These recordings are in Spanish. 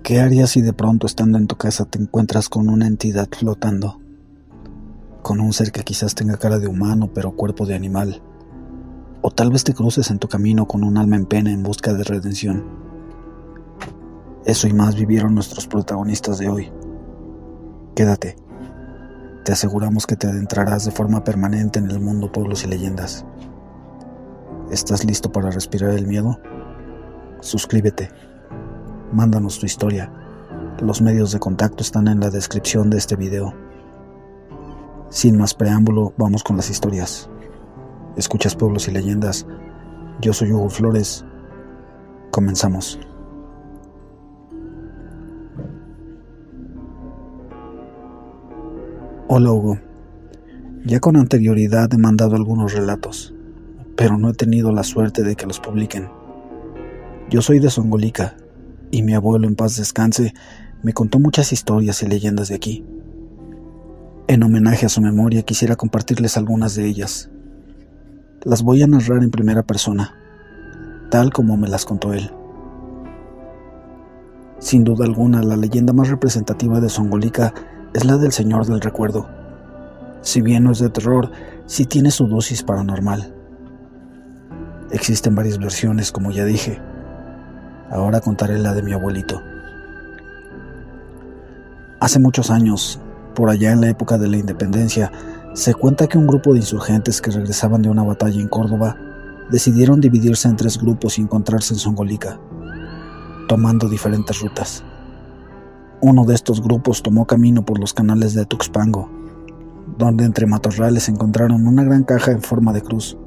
¿Qué harías si de pronto estando en tu casa te encuentras con una entidad flotando? Con un ser que quizás tenga cara de humano pero cuerpo de animal. O tal vez te cruces en tu camino con un alma en pena en busca de redención. Eso y más vivieron nuestros protagonistas de hoy. Quédate. Te aseguramos que te adentrarás de forma permanente en el mundo pueblos y leyendas. ¿Estás listo para respirar el miedo? Suscríbete. Mándanos tu historia. Los medios de contacto están en la descripción de este video. Sin más preámbulo, vamos con las historias. ¿Escuchas Pueblos y Leyendas? Yo soy Hugo Flores. Comenzamos. Hola Hugo. Ya con anterioridad he mandado algunos relatos, pero no he tenido la suerte de que los publiquen. Yo soy de Zongolica, y mi abuelo, en paz descanse, me contó muchas historias y leyendas de aquí. En homenaje a su memoria quisiera compartirles algunas de ellas. Las voy a narrar en primera persona, tal como me las contó él. Sin duda alguna, la leyenda más representativa de Zongolica es la del Señor del Recuerdo. Si bien no es de terror, sí tiene su dosis paranormal. Existen varias versiones, como ya dije. Ahora contaré la de mi abuelito. Hace muchos años, por allá en la época de la independencia, se cuenta que un grupo de insurgentes que regresaban de una batalla en Córdoba decidieron dividirse en 3 grupos y encontrarse en Zongolica, tomando diferentes rutas. Uno de estos grupos tomó camino por los canales de Tuxpango, donde entre matorrales encontraron una gran caja en forma de cruz.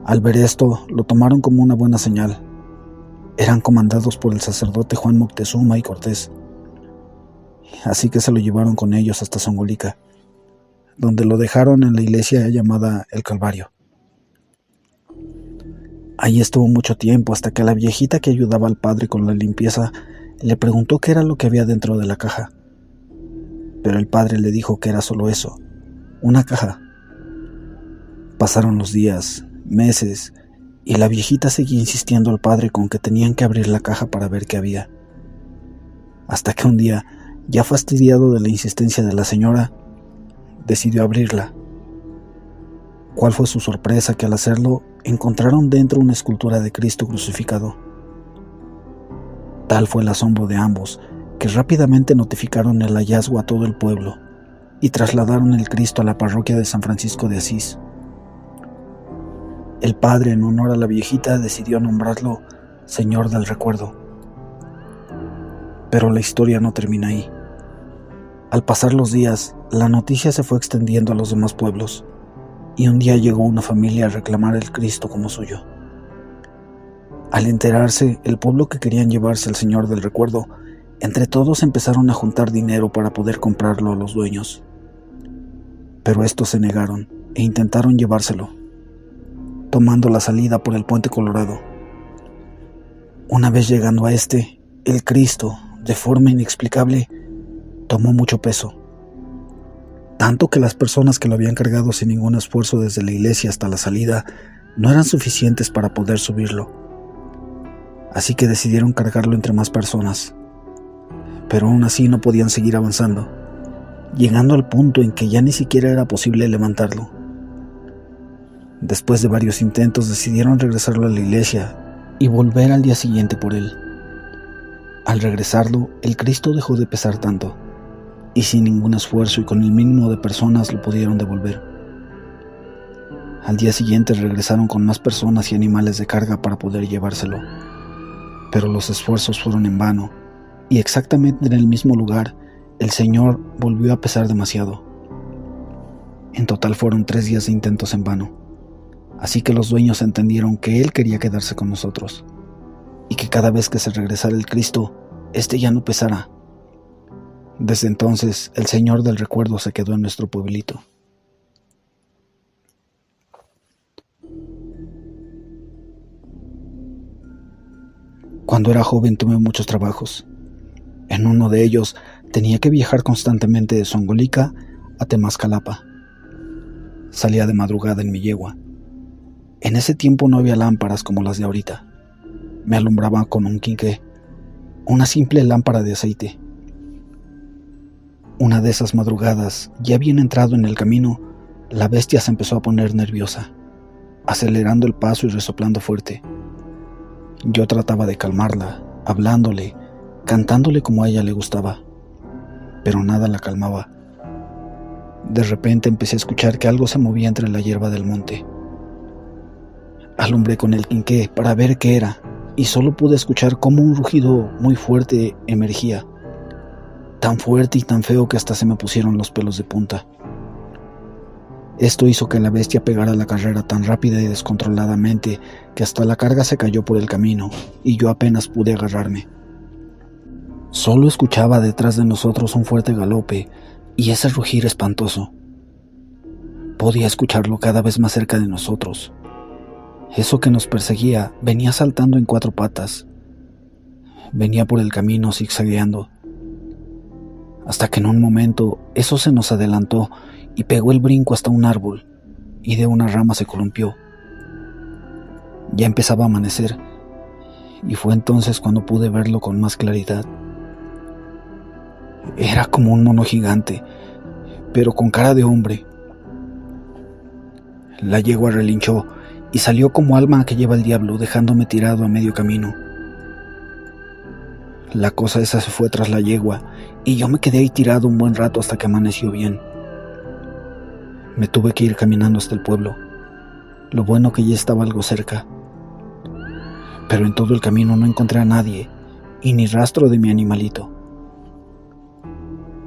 Al ver esto, lo tomaron como una buena señal. Eran comandados por el sacerdote Juan Moctezuma y Cortés. Así que se lo llevaron con ellos hasta Zongolica, donde lo dejaron en la iglesia llamada El Calvario. Ahí estuvo mucho tiempo hasta que la viejita que ayudaba al padre con la limpieza le preguntó qué era lo que había dentro de la caja. Pero el padre le dijo que era solo eso, una caja. Pasaron los días, meses, y la viejita seguía insistiendo al padre con que tenían que abrir la caja para ver qué había. Hasta que un día, ya fastidiado de la insistencia de la señora, decidió abrirla. ¿Cuál fue su sorpresa que al hacerlo encontraron dentro una escultura de Cristo crucificado? Tal fue el asombro de ambos, que rápidamente notificaron el hallazgo a todo el pueblo y trasladaron el Cristo a la parroquia de San Francisco de Asís. El padre, en honor a la viejita, decidió nombrarlo Señor del Recuerdo. Pero la historia no termina ahí. Al pasar los días, la noticia se fue extendiendo a los demás pueblos, y un día llegó una familia a reclamar el Cristo como suyo. Al enterarse, el pueblo que querían llevarse al Señor del Recuerdo, entre todos empezaron a juntar dinero para poder comprarlo a los dueños. Pero estos se negaron e intentaron llevárselo, tomando la salida por el Puente Colorado. Una vez llegando a el Cristo, de forma inexplicable, tomó mucho peso, tanto que las personas que lo habían cargado sin ningún esfuerzo desde la iglesia hasta la salida no eran suficientes para poder subirlo. Así que decidieron cargarlo entre más personas, pero aún así no podían seguir avanzando, llegando al punto en que ya ni siquiera era posible levantarlo. Después de varios intentos decidieron regresarlo a la iglesia y volver al día siguiente por él. Al regresarlo, el Cristo dejó de pesar tanto, y sin ningún esfuerzo y con el mínimo de personas lo pudieron devolver. Al día siguiente regresaron con más personas y animales de carga para poder llevárselo, pero los esfuerzos fueron en vano, y exactamente en el mismo lugar, el Señor volvió a pesar demasiado. En total fueron 3 días de intentos en vano. Así que los dueños entendieron que él quería quedarse con nosotros, y que cada vez que se regresara el Cristo, ya no pesara. Desde entonces, el Señor del Recuerdo se quedó en nuestro pueblito. Cuando era joven tuve muchos trabajos. En uno de ellos tenía que viajar constantemente de Zongolica a Temascalapa. Salía de madrugada en mi yegua. En ese tiempo no había lámparas como las de ahorita. Me alumbraba con un quinqué, una simple lámpara de aceite. Una de esas madrugadas, ya bien entrado en el camino, la bestia se empezó a poner nerviosa, acelerando el paso y resoplando fuerte. Yo trataba de calmarla, hablándole, cantándole como a ella le gustaba, pero nada la calmaba. De repente empecé a escuchar que algo se movía entre la hierba del monte. Alumbré con el quinqué para ver qué era, y solo pude escuchar cómo un rugido muy fuerte emergía, tan fuerte y tan feo que hasta se me pusieron los pelos de punta. Esto hizo que la bestia pegara la carrera tan rápida y descontroladamente que hasta la carga se cayó por el camino y yo apenas pude agarrarme. Solo escuchaba detrás de nosotros un fuerte galope y ese rugir espantoso. Podía escucharlo cada vez más cerca de nosotros. Eso que nos perseguía venía saltando en 4 patas. Venía por el camino zigzagueando. Hasta que en un momento eso se nos adelantó y pegó el brinco hasta un árbol y de una rama se columpió. Ya empezaba a amanecer y fue entonces cuando pude verlo con más claridad. Era como un mono gigante, pero con cara de hombre. La yegua relinchó y salió como alma que lleva el diablo, dejándome tirado a medio camino. La cosa esa se fue tras la yegua y yo me quedé ahí tirado un buen rato hasta que amaneció bien. Me tuve que ir caminando hasta el pueblo. Lo bueno que ya estaba algo cerca. Pero en todo el camino no encontré a nadie y ni rastro de mi animalito.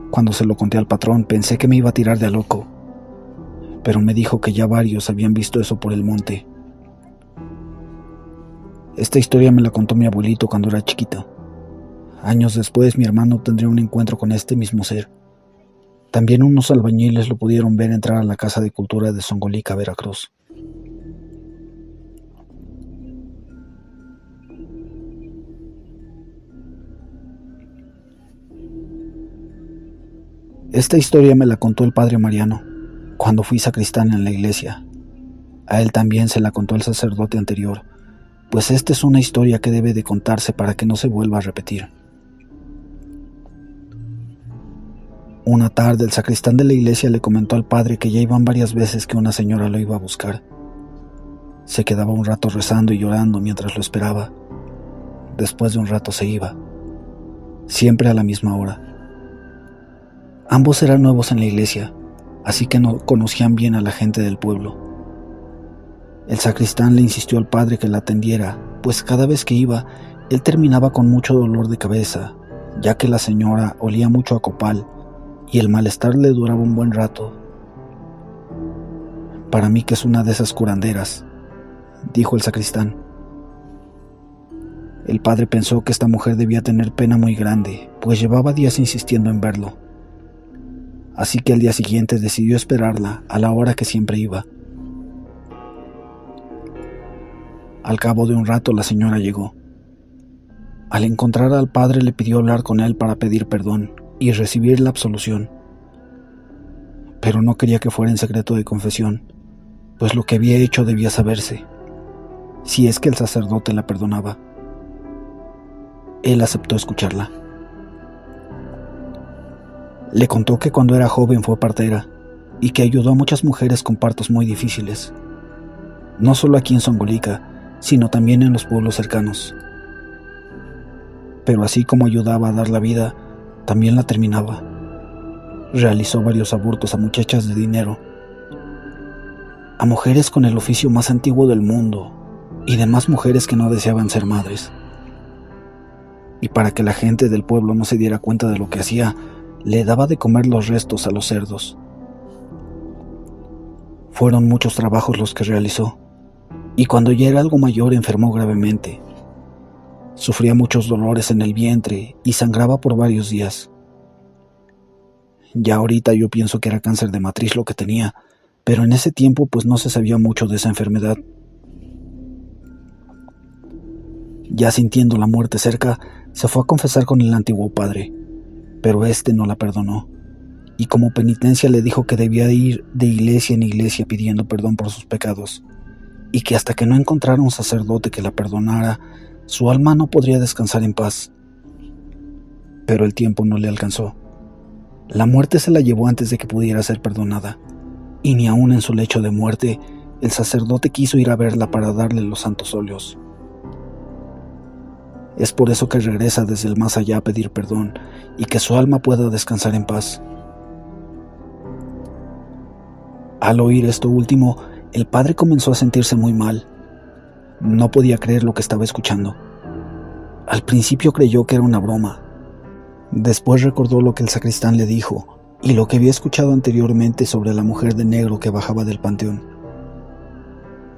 Cuando se lo conté al patrón pensé que me iba a tirar de a loco, pero me dijo que ya varios habían visto eso por el monte. Esta historia me la contó mi abuelito cuando era chiquita. Años después mi hermano tendría un encuentro con este mismo ser. También unos albañiles lo pudieron ver entrar a la Casa de Cultura de Zongolica, Veracruz. Esta historia me la contó el padre Mariano, cuando fui sacristán en la iglesia. A él también se la contó el sacerdote anterior, pues esta es una historia que debe de contarse para que no se vuelva a repetir. Una tarde el sacristán de la iglesia le comentó al padre que ya iban varias veces que una señora lo iba a buscar. Se quedaba un rato rezando y llorando mientras lo esperaba. Después de un rato se iba, siempre a la misma hora. Ambos eran nuevos en la iglesia, así que no conocían bien a la gente del pueblo. El sacristán le insistió al padre que la atendiera, pues cada vez que iba, él terminaba con mucho dolor de cabeza, ya que la señora olía mucho a copal y el malestar le duraba un buen rato. Para mí que es una de esas curanderas, dijo el sacristán. El padre pensó que esta mujer debía tener pena muy grande, pues llevaba días insistiendo en verlo. Así que al día siguiente decidió esperarla a la hora que siempre iba. Al cabo de un rato la señora llegó. Al encontrar al padre le pidió hablar con él para pedir perdón y recibir la absolución. Pero no quería que fuera en secreto de confesión, pues lo que había hecho debía saberse, si es que el sacerdote la perdonaba. Él aceptó escucharla. Le contó que cuando era joven fue partera y que ayudó a muchas mujeres con partos muy difíciles, no solo aquí en Zongolica, sino también en los pueblos cercanos. Pero así como ayudaba a dar la vida, también la terminaba. Realizó varios abortos a muchachas de dinero, a mujeres con el oficio más antiguo del mundo y demás mujeres que no deseaban ser madres. Y para que la gente del pueblo no se diera cuenta de lo que hacía, le daba de comer los restos a los cerdos. Fueron muchos trabajos los que realizó, y cuando ya era algo mayor enfermó gravemente. Sufría muchos dolores en el vientre y sangraba por varios días. Ya ahorita yo pienso que era cáncer de matriz lo que tenía, pero en ese tiempo pues no se sabía mucho de esa enfermedad. Ya sintiendo la muerte cerca, se fue a confesar con el antiguo padre, pero éste no la perdonó, y como penitencia le dijo que debía ir de iglesia en iglesia pidiendo perdón por sus pecados, y que hasta que no encontrara un sacerdote que la perdonara, su alma no podría descansar en paz. Pero el tiempo no le alcanzó. La muerte se la llevó antes de que pudiera ser perdonada, y ni aun en su lecho de muerte, el sacerdote quiso ir a verla para darle los santos óleos. Es por eso que regresa desde el más allá a pedir perdón y que su alma pueda descansar en paz. Al oír esto último, el padre comenzó a sentirse muy mal. No podía creer lo que estaba escuchando. Al principio creyó que era una broma. Después recordó lo que el sacristán le dijo y lo que había escuchado anteriormente sobre la mujer de negro que bajaba del panteón.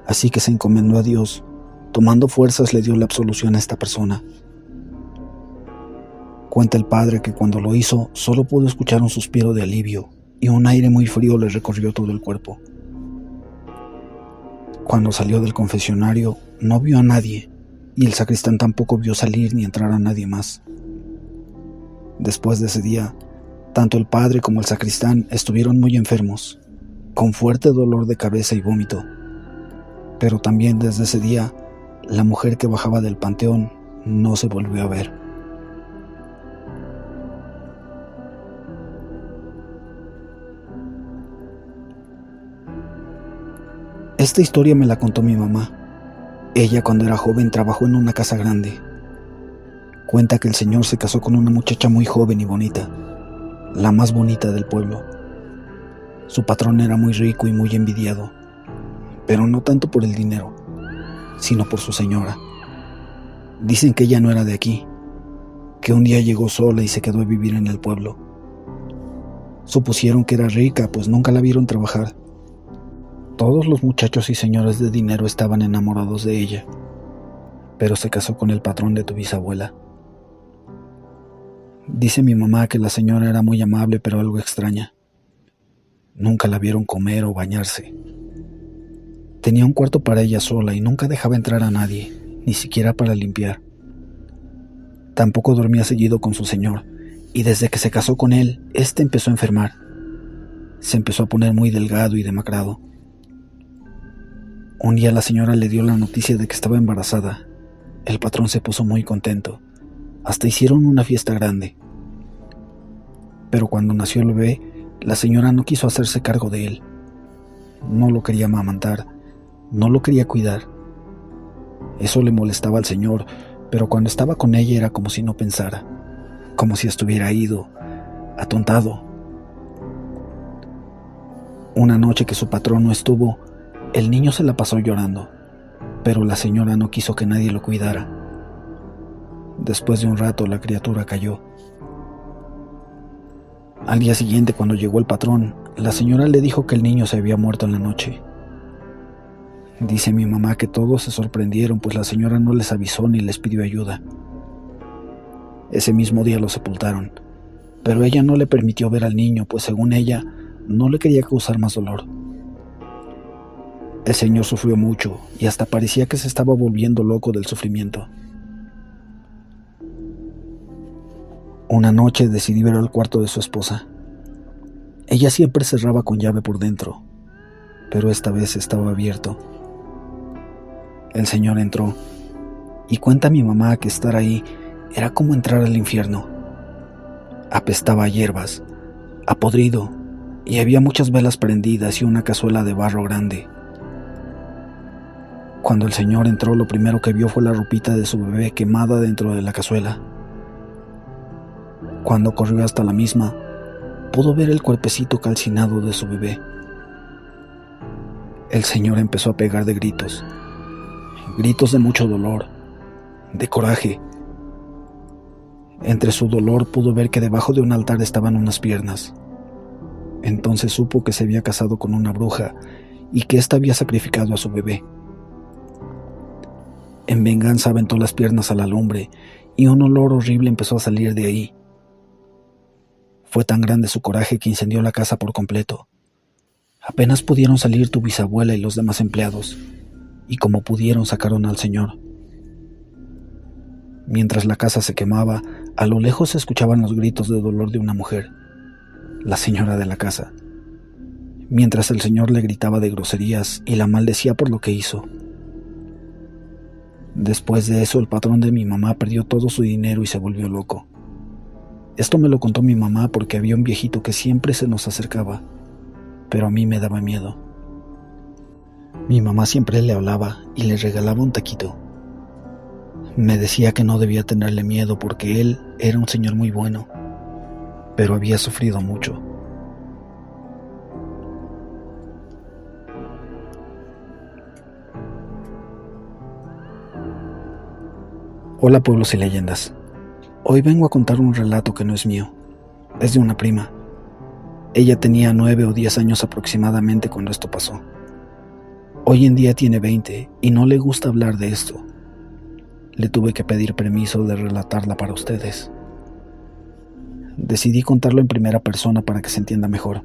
Así que se encomendó a Dios. Tomando fuerzas le dio la absolución a esta persona. Cuenta el padre que cuando lo hizo solo pudo escuchar un suspiro de alivio y un aire muy frío le recorrió todo el cuerpo. Cuando salió del confesionario no vio a nadie y el sacristán tampoco vio salir ni entrar a nadie más. Después de ese día, tanto el padre como el sacristán estuvieron muy enfermos, con fuerte dolor de cabeza y vómito. Pero también desde ese día, la mujer que bajaba del panteón no se volvió a ver. Esta historia me la contó mi mamá. Ella, cuando era joven, trabajó en una casa grande. Cuenta que el señor se casó con una muchacha muy joven y bonita, la más bonita del pueblo. Su patrón era muy rico y muy envidiado, pero no tanto por el dinero, sino por su señora. Dicen que ella no era de aquí, que un día llegó sola y se quedó a vivir en el pueblo. Supusieron que era rica, pues nunca la vieron trabajar. Todos los muchachos y señores de dinero estaban enamorados de ella, pero se casó con el patrón de tu bisabuela. Dice mi mamá que la señora era muy amable, pero algo extraña. Nunca la vieron comer o bañarse. Tenía un cuarto para ella sola y nunca dejaba entrar a nadie, ni siquiera para limpiar. Tampoco dormía seguido con su señor, y desde que se casó con él, éste empezó a enfermar. Se empezó a poner muy delgado y demacrado. Un día la señora le dio la noticia de que estaba embarazada. El patrón se puso muy contento. Hasta hicieron una fiesta grande. Pero cuando nació el bebé, la señora no quiso hacerse cargo de él. No lo quería amamantar, no lo quería cuidar. Eso le molestaba al señor, pero cuando estaba con ella era como si no pensara, como si estuviera ido, atontado. Una noche que su patrón no estuvo, el niño se la pasó llorando, pero la señora no quiso que nadie lo cuidara. Después de un rato la criatura cayó. Al día siguiente, cuando llegó el patrón, la señora le dijo que el niño se había muerto en la noche. Dice mi mamá que todos se sorprendieron, pues la señora no les avisó ni les pidió ayuda. Ese mismo día lo sepultaron, pero ella no le permitió ver al niño, pues según ella, no le quería causar más dolor. El señor sufrió mucho y hasta parecía que se estaba volviendo loco del sufrimiento. Una noche decidí ver al cuarto de su esposa. Ella siempre cerraba con llave por dentro, pero esta vez estaba abierto. El señor entró, y cuenta mi mamá que estar ahí era como entrar al infierno. Apestaba a hierbas, a podrido, y había muchas velas prendidas y una cazuela de barro grande. Cuando el señor entró, lo primero que vio fue la ropita de su bebé quemada dentro de la cazuela. Cuando corrió hasta la misma, pudo ver el cuerpecito calcinado de su bebé. El señor empezó a pegar de gritos de mucho dolor, de coraje. Entre su dolor pudo ver que debajo de un altar estaban unas piernas. Entonces supo que se había casado con una bruja y que ésta había sacrificado a su bebé. En venganza aventó las piernas a la lumbre y un olor horrible empezó a salir de ahí. Fue tan grande su coraje que incendió la casa por completo. Apenas pudieron salir tu bisabuela y los demás empleados, y como pudieron sacaron al señor. Mientras la casa se quemaba, a lo lejos se escuchaban los gritos de dolor de una mujer, la señora de la casa, mientras el señor le gritaba de groserías y la maldecía por lo que hizo. Después de eso, el patrón de mi mamá perdió todo su dinero y se volvió loco. Esto me lo contó mi mamá porque había un viejito que siempre se nos acercaba, pero a mí me daba miedo. Mi mamá siempre le hablaba y le regalaba un taquito. Me decía que no debía tenerle miedo porque él era un señor muy bueno, pero había sufrido mucho. Hola pueblos y leyendas. Hoy vengo a contar un relato que no es mío, es de una prima. Ella tenía 9 o 10 años aproximadamente cuando esto pasó. Hoy en día tiene 20 y no le gusta hablar de esto. Le tuve que pedir permiso de relatarla para ustedes. Decidí contarlo en primera persona para que se entienda mejor.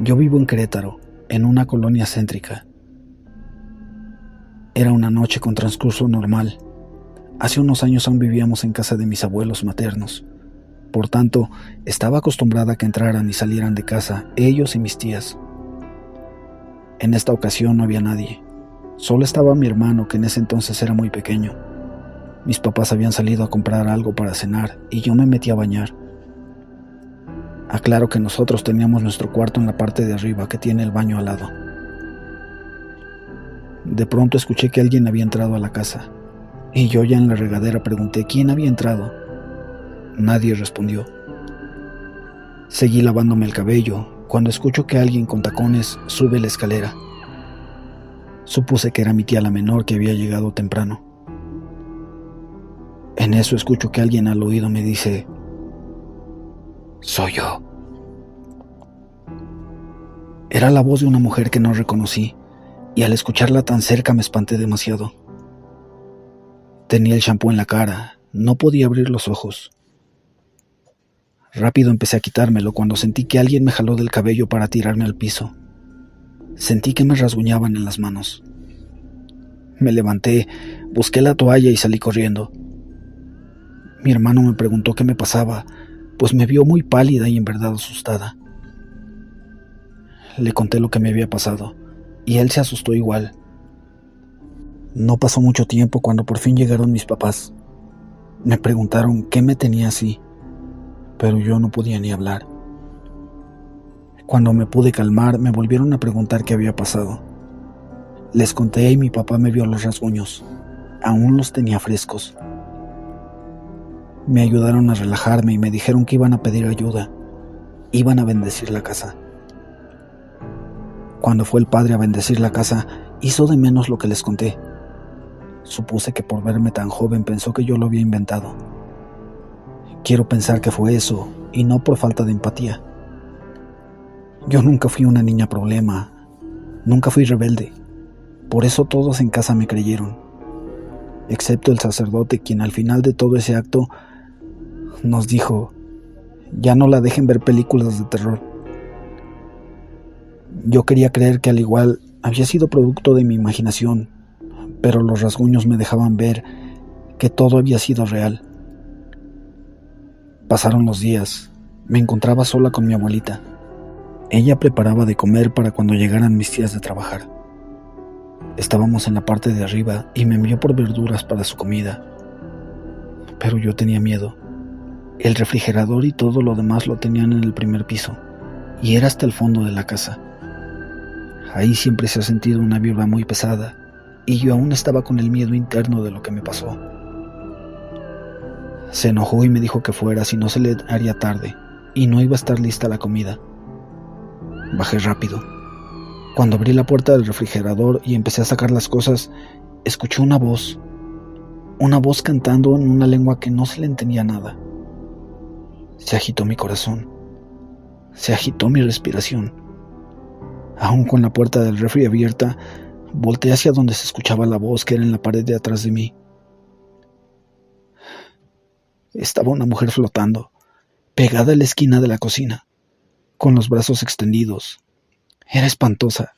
Yo vivo en Querétaro, en una colonia céntrica. Era una noche con transcurso normal. Hace unos años aún vivíamos en casa de mis abuelos maternos. Por tanto, estaba acostumbrada a que entraran y salieran de casa ellos y mis tías. En esta ocasión no había nadie. Solo estaba mi hermano, que en ese entonces era muy pequeño. Mis papás habían salido a comprar algo para cenar y yo me metí a bañar. Aclaro que nosotros teníamos nuestro cuarto en la parte de arriba, que tiene el baño al lado. De pronto escuché que alguien había entrado a la casa, y yo ya en la regadera pregunté quién había entrado. Nadie respondió. Seguí lavándome el cabello cuando escucho que alguien con tacones sube la escalera. Supuse que era mi tía la menor, que había llegado temprano. En eso escucho que alguien al oído me dice: «Soy yo». Era la voz de una mujer que no reconocí, y al escucharla tan cerca me espanté demasiado. Tenía el champú en la cara, no podía abrir los ojos. Rápido empecé a quitármelo cuando sentí que alguien me jaló del cabello para tirarme al piso. Sentí que me rasguñaban en las manos. Me levanté, busqué la toalla y salí corriendo. Mi hermano me preguntó qué me pasaba, pues me vio muy pálida y en verdad asustada. Le conté lo que me había pasado, y él se asustó igual. No pasó mucho tiempo cuando por fin llegaron mis papás. Me preguntaron qué me tenía así, pero yo no podía ni hablar. Cuando me pude calmar, me volvieron a preguntar qué había pasado. Les conté y mi papá me vio los rasguños. Aún los tenía frescos. Me ayudaron a relajarme y me dijeron que iban a pedir ayuda. Iban a bendecir la casa. Cuando fue el padre a bendecir la casa, hizo de menos lo que les conté. Supuse que por verme tan joven pensó que yo lo había inventado. Quiero pensar que fue eso, y no por falta de empatía. Yo nunca fui una niña problema, nunca fui rebelde. Por eso todos en casa me creyeron, excepto el sacerdote, quien al final de todo ese acto nos dijo: «Ya no la dejen ver películas de terror». Yo quería creer que al igual había sido producto de mi imaginación, pero los rasguños me dejaban ver que todo había sido real. Pasaron los días, me encontraba sola con mi abuelita. Ella preparaba de comer para cuando llegaran mis tías de trabajar. Estábamos en la parte de arriba y me envió por verduras para su comida. Pero yo tenía miedo. El refrigerador y todo lo demás lo tenían en el primer piso, y era hasta el fondo de la casa. Ahí siempre se ha sentido una vibra muy pesada, y yo aún estaba con el miedo interno de lo que me pasó. Se enojó y me dijo que fuera, si no se le haría tarde, y no iba a estar lista la comida. Bajé rápido. Cuando abrí la puerta del refrigerador y empecé a sacar las cosas, escuché una voz cantando en una lengua que no se le entendía nada. Se agitó mi corazón, se agitó mi respiración. Aún con la puerta del refri abierta, volteé hacia donde se escuchaba la voz, que era en la pared de atrás de mí. Estaba una mujer flotando, pegada a la esquina de la cocina, con los brazos extendidos. Era espantosa.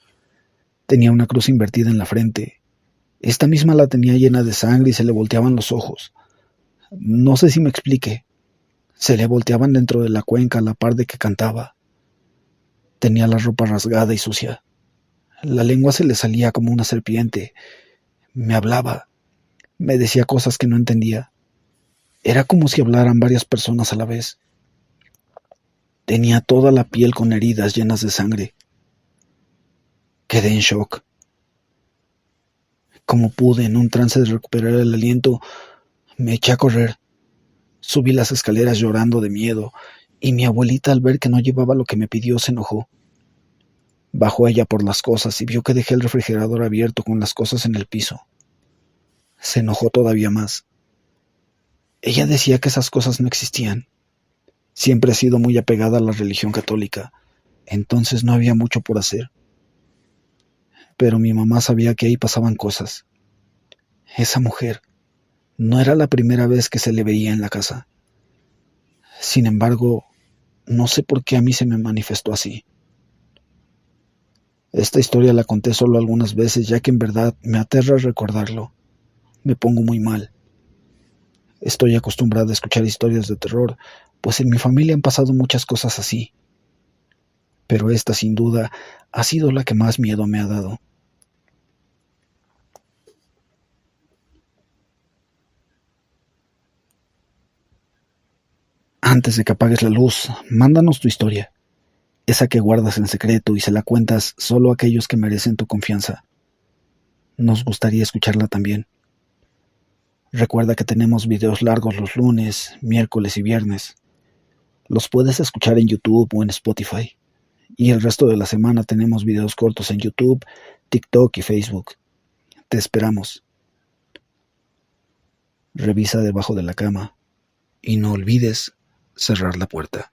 Tenía una cruz invertida en la frente, Esta misma la tenía llena de sangre y se le volteaban los ojos. No sé si me explique. Se le volteaban dentro de la cuenca a la par de que cantaba. Tenía la ropa rasgada y sucia. La lengua se le salía como una serpiente. Me hablaba. Me decía cosas que no entendía. Era como si hablaran varias personas a la vez. Tenía toda la piel con heridas llenas de sangre. Quedé en shock. Como pude, en un trance de recuperar el aliento, me eché a correr. Subí las escaleras llorando de miedo, y mi abuelita, al ver que no llevaba lo que me pidió, se enojó. Bajó ella por las cosas y vio que dejé el refrigerador abierto con las cosas en el piso. Se enojó todavía más. Ella decía que esas cosas no existían. Siempre he sido muy apegada a la religión católica, entonces no había mucho por hacer. Pero mi mamá sabía que ahí pasaban cosas. Esa mujer no era la primera vez que se le veía en la casa. Sin embargo, no sé por qué a mí se me manifestó así. Esta historia la conté solo algunas veces, ya que en verdad me aterra recordarlo. Me pongo muy mal. Estoy acostumbrada a escuchar historias de terror, pues en mi familia han pasado muchas cosas así. Pero esta, sin duda, ha sido la que más miedo me ha dado. Antes de que apagues la luz, mándanos tu historia, esa que guardas en secreto y se la cuentas solo a aquellos que merecen tu confianza. Nos gustaría escucharla también. Recuerda que tenemos videos largos los lunes, miércoles y viernes. Los puedes escuchar en YouTube o en Spotify. Y el resto de la semana tenemos videos cortos en YouTube, TikTok y Facebook. Te esperamos. Revisa debajo de la cama y no olvides cerrar la puerta.